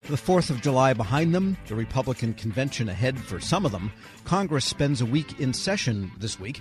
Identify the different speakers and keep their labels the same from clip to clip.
Speaker 1: The 4th of July behind them, the Republican convention ahead for some of them. Congress spends a week in session this week,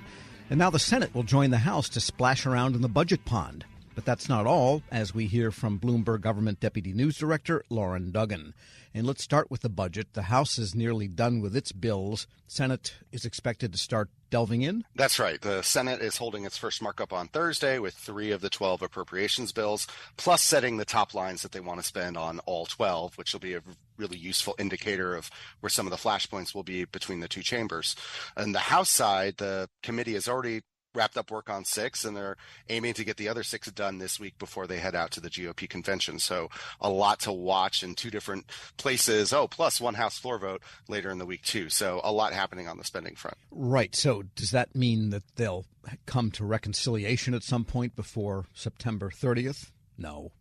Speaker 1: and now the Senate will join the House to splash around in the budget pond. But that's not all, as we hear from Bloomberg Government Deputy News Director Loren Duggan. And let's start with the budget. The House is nearly done with its bills. Senate is expected to start delving in?
Speaker 2: That's right. The Senate is holding its first markup on Thursday with 3 of the 12 appropriations bills, plus setting the top lines that they want to spend on all 12, which will be a really useful indicator of where some of the flashpoints will be between the two chambers. On the House side, the committee has already wrapped up work on 6, and they're aiming to get the other 6 done this week before they head out to the GOP convention. So a lot to watch in 2 different places. Oh, plus 1 House floor vote later in the week, too. So a lot happening on the spending front.
Speaker 1: Right. So does that mean that they'll come to reconciliation at some point before September 30th? No.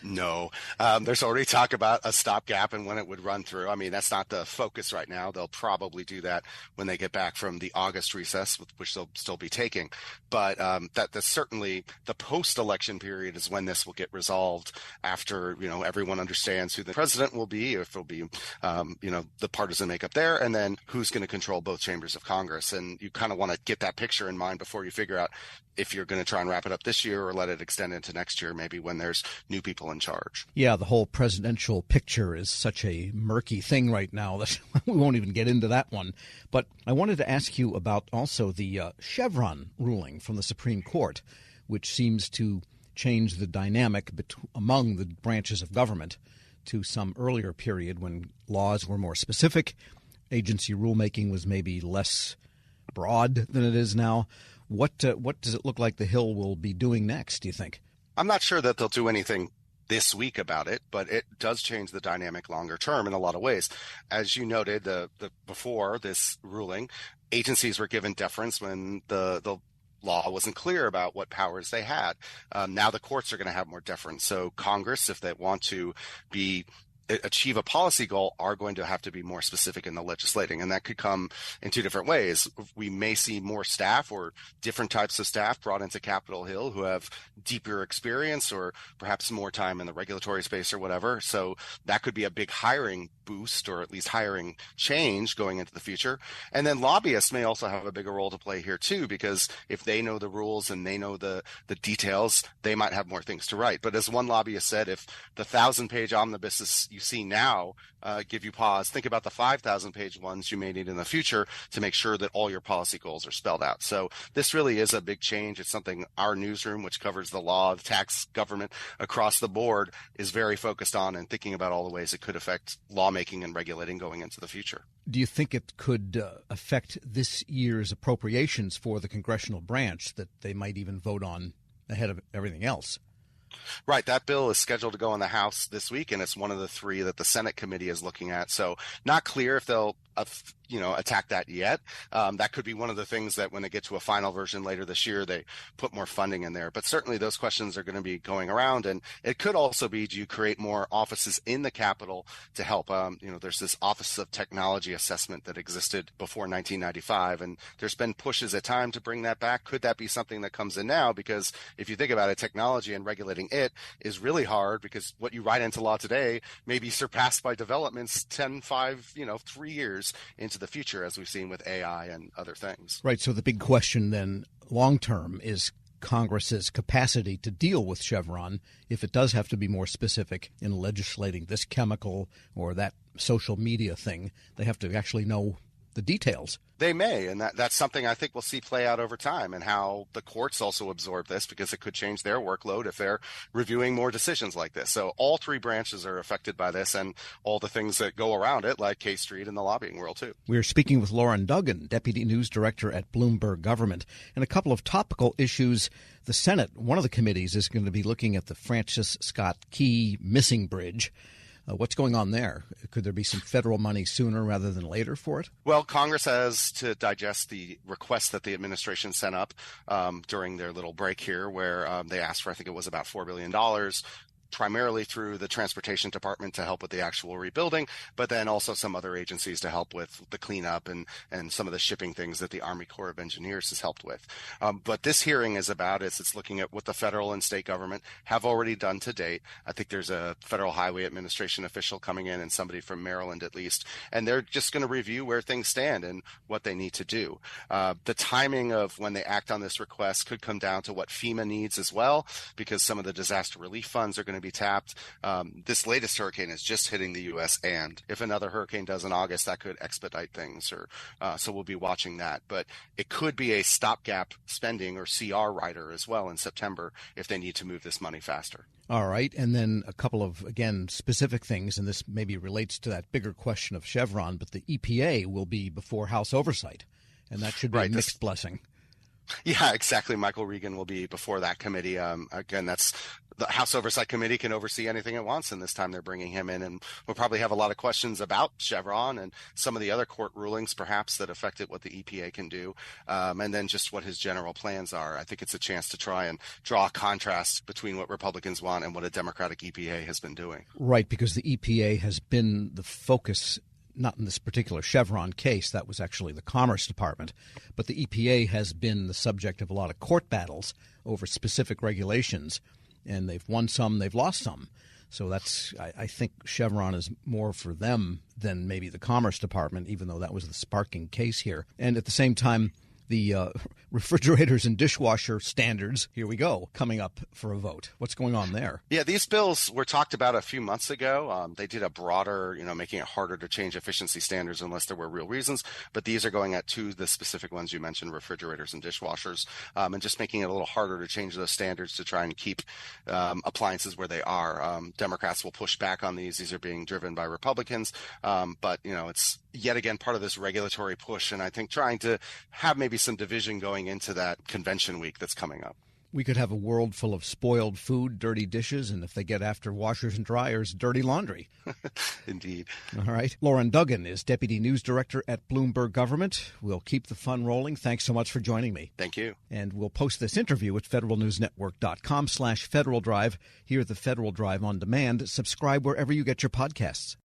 Speaker 2: No. There's already talk about a stopgap and when it would run through. I mean, that's not the focus right now. They'll probably do that when they get back from the August recess, which they'll still be taking. But that's certainly the post-election period is when this will get resolved after, everyone understands who the president will be, if it'll be, the partisan makeup there, and then who's going to control both chambers of Congress. And you kind of want to get that picture in mind before you figure out if you're going to try and wrap it up this year or let it extend into next year, maybe when there's new people in charge.
Speaker 1: Yeah, the whole presidential picture is such a murky thing right now that we won't even get into that one. But I wanted to ask you about also the Chevron ruling from the Supreme Court, which seems to change the dynamic among the branches of government to some earlier period when laws were more specific. Agency rulemaking was maybe less broad than it is now. What does it look like the Hill will be doing next, do you think?
Speaker 2: I'm not sure that they'll do anything this week about it, but it does change the dynamic longer term in a lot of ways. As you noted, before this ruling, agencies were given deference when the law wasn't clear about what powers they had. Now the courts are going to have more deference. So Congress, if they want to achieve a policy goal, are going to have to be more specific in the legislating. And that could come in 2 different ways. We may see more staff or different types of staff brought into Capitol Hill who have deeper experience or perhaps more time in the regulatory space or whatever. So that could be a big hiring boost or at least hiring change going into the future. And then lobbyists may also have a bigger role to play here too, because if they know the rules and they know the details, they might have more things to write. But as one lobbyist said, if the 1,000-page omnibuses you see now give you pause, think about the 5,000-page ones you may need in the future to make sure that all your policy goals are spelled out. So this really is a big change. It's something our newsroom, which covers the law, the tax, government across the board, is very focused on and thinking about all the ways it could affect lawmaking and regulating going into the future.
Speaker 1: Do you think it could affect this year's appropriations for the congressional branch, that they might even vote on ahead of everything else?
Speaker 2: Right. That bill is scheduled to go in the House this week, and it's one of the 3 that the Senate committee is looking at. So not clear if they'll attack that yet. That could be one of the things that when they get to a final version later this year, they put more funding in there. But certainly those questions are going to be going around. And it could also be, do you create more offices in the Capitol to help? There's this Office of Technology Assessment that existed before 1995, and there's been pushes at time to bring that back. Could that be something that comes in now? Because if you think about it, technology and regulating it is really hard, because what you write into law today may be surpassed by developments 10, 5, 3 years into the future, as we've seen with AI and other things.
Speaker 1: Right. So the big question then long term is Congress's capacity to deal with Chevron if it does have to be more specific in legislating this chemical or that social media thing. They have to actually know the details.
Speaker 2: They may, and that's something I think we'll see play out over time, and how the courts also absorb this, because it could change their workload if they're reviewing more decisions like this. So all 3 branches are affected by this, and all the things that go around it, like K Street and the lobbying world too.
Speaker 1: We're speaking with Loren Duggan, Deputy News Director at Bloomberg Government, and a couple of topical issues. The Senate, one of the committees, is going to be looking at the Francis Scott Key missing bridge. What's going on there? Could there be some federal money sooner rather than later for it?
Speaker 2: Well, Congress has to digest the request that the administration sent up during their little break here, where they asked for, I think it was about $4 billion. primarily through the Transportation Department to help with the actual rebuilding, but then also some other agencies to help with the cleanup and some of the shipping things that the Army Corps of Engineers has helped with. But this hearing is about it's looking at what the federal and state government have already done to date. I think there's a Federal Highway Administration official coming in and somebody from Maryland at least, and they're just going to review where things stand and what they need to do. The timing of when they act on this request could come down to what FEMA needs as well, because some of the disaster relief funds are going to be tapped. This latest hurricane is just hitting the U.S., and if another hurricane does in August, that could expedite things. So we'll be watching that. But it could be a stopgap spending or CR rider as well in September if they need to move this money faster.
Speaker 1: All right. And then a couple of, again, specific things, and this maybe relates to that bigger question of Chevron, but the EPA will be before House oversight, and that should be a mixed blessing.
Speaker 2: Yeah, exactly. Michael Regan will be before that committee. Again, that's the House Oversight Committee can oversee anything it wants, and this time they're bringing him in, and we'll probably have a lot of questions about Chevron and some of the other court rulings, perhaps, that affected what the EPA can do, and then just what his general plans are. I think it's a chance to try and draw a contrast between what Republicans want and what a Democratic EPA has been doing.
Speaker 1: Right, because the EPA has been the focus. Not in this particular Chevron case, that was actually the Commerce Department, but the EPA has been the subject of a lot of court battles over specific regulations, and they've won some, they've lost some. So that's, I think Chevron is more for them than maybe the Commerce Department, even though that was the sparking case here. And at the same time, the refrigerators and dishwasher standards, here we go, coming up for a vote. What's going on there?
Speaker 2: Yeah, these bills were talked about a few months ago. They did a broader, making it harder to change efficiency standards unless there were real reasons. But these are going at the specific ones you mentioned, refrigerators and dishwashers, and just making it a little harder to change those standards to try and keep appliances where they are. Democrats will push back on these. These are being driven by Republicans. But, it's yet again part of this regulatory push, and I think trying to have maybe some division going into that convention week that's coming up.
Speaker 1: We could have a world full of spoiled food, dirty dishes, and if they get after washers and dryers, dirty laundry.
Speaker 2: Indeed.
Speaker 1: All right. Loren Duggan is Deputy News Director at Bloomberg Government. We'll keep the fun rolling. Thanks so much for joining me.
Speaker 2: Thank you.
Speaker 1: And we'll post this interview at federalnewsnetwork.com/Federal Drive. Hear the Federal Drive on demand. Subscribe wherever you get your podcasts.